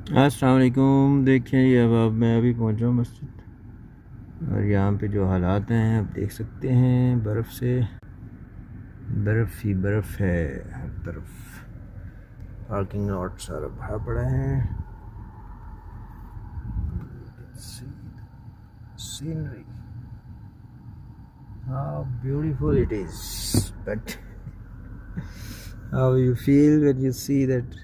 अस्सलाम वालेकुम। देखें ये अब मैं अभी पहुंचा हूँ मस्जिद और यहाँ पे जो हालात हैं आप देख सकते हैं। बर्फ़ से बर्फ़ ही बर्फ़ है हर तरफ। पार्किंग लॉट सारा भरा पड़ा है। Scenery how beautiful it is, but how you feel when you see that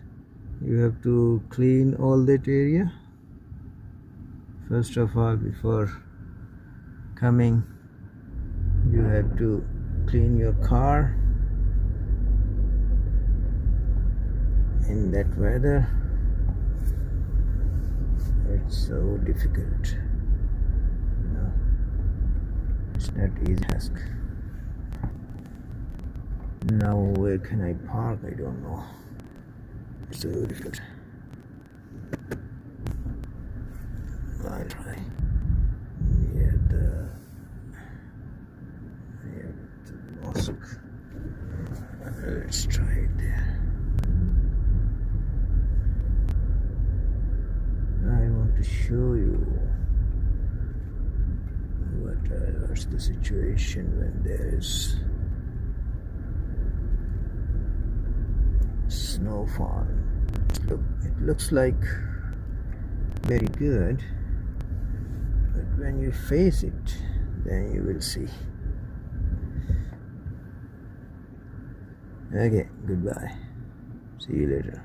you have to clean all that area? First of all, before coming, you have to clean your car in that weather. It's so difficult, it's not easy task. Now where can I park? I don't know. It's so difficult. I'll try near the mosque. Let's try it there. I want to show you what's the situation when there is snowfall. It looks like very good, but when you face it, then you will see. Okay, goodbye. See you later.